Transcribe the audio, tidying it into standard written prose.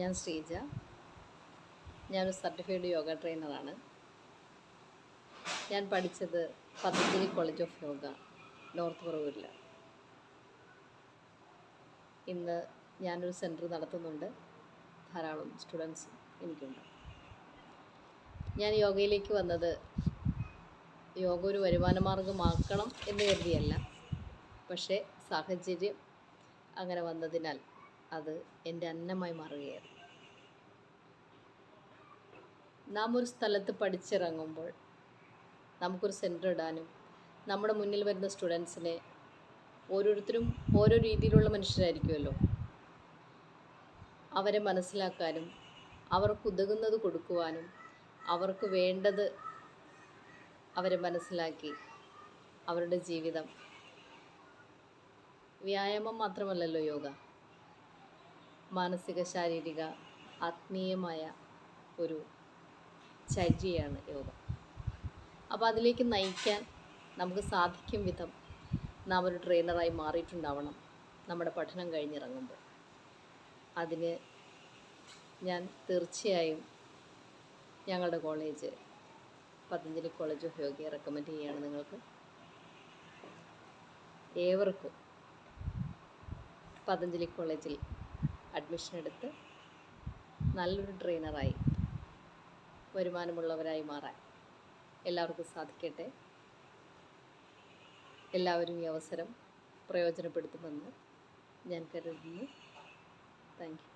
ഞാൻ ശ്രീജ. ഞാനൊരു സർട്ടിഫൈഡ് യോഗ ട്രെയിനറാണ്. ഞാൻ പഠിച്ചത് Patanjali college of yoga, north പറവൂരിലാണ്. ഇന്ന് ഞാനൊരു സെൻറ്റർ നടത്തുന്നുണ്ട്. ധാരാളം സ്റ്റുഡൻസ് എനിക്കുണ്ട്. ഞാൻ യോഗയിലേക്ക് വന്നത് യോഗ ഒരു വരുമാനമാർഗമാക്കണം എന്ന് കരുതിയല്ല. പക്ഷേ സാഹചര്യം അങ്ങനെ വന്നതിനാൽ അത് എൻ്റെ അന്നമായി മാറുകയായിരുന്നു. നാം ഒരു സ്ഥലത്ത് പഠിച്ചിറങ്ങുമ്പോൾ നമുക്കൊരു സെൻറ്റർ ഇടാനും നമ്മുടെ മുന്നിൽ വരുന്ന സ്റ്റുഡൻസിനെ ഓരോരുത്തരും ഓരോ രീതിയിലുള്ള മനുഷ്യരായിരിക്കുമല്ലോ, അവരെ മനസ്സിലാക്കാനും അവർക്ക് ഉതകുന്നത് കൊടുക്കുവാനും അവർക്ക് വേണ്ടത് അവരെ മനസ്സിലാക്കി അവരുടെ ജീവിതം വ്യായാമം മാത്രമല്ലല്ലോ യോഗ, മാനസിക ശാരീരിക ആത്മീയമായ ഒരു ചര്യയാണ് യോഗ. അപ്പോൾ അതിലേക്ക് നയിക്കാൻ നമുക്ക് സാധിക്കും വിധം നാം ഒരു ട്രെയിനറായി മാറിയിട്ടുണ്ടാവണം നമ്മുടെ പഠനം കഴിഞ്ഞിറങ്ങുമ്പോൾ. അതിന് ഞാൻ തീർച്ചയായും ഞങ്ങളുടെ കോളേജ് പതഞ്ജലി കോളേജ് ഓഫ് യോഗയെ റെക്കമെൻഡ് ചെയ്യുകയാണ് നിങ്ങൾക്ക്. ഏവർക്കും പതഞ്ജലി കോളേജിൽ അഡ്മിഷൻ എടുത്ത് നല്ലൊരു ട്രെയിനറായി വരുമാനമുള്ളവരായി മാറാൻ എല്ലാവർക്കും സാധിക്കട്ടെ. എല്ലാവരും ഈ അവസരം പ്രയോജനപ്പെടുത്തുമെന്ന് ഞാൻ കരുതുന്നു. Thank you.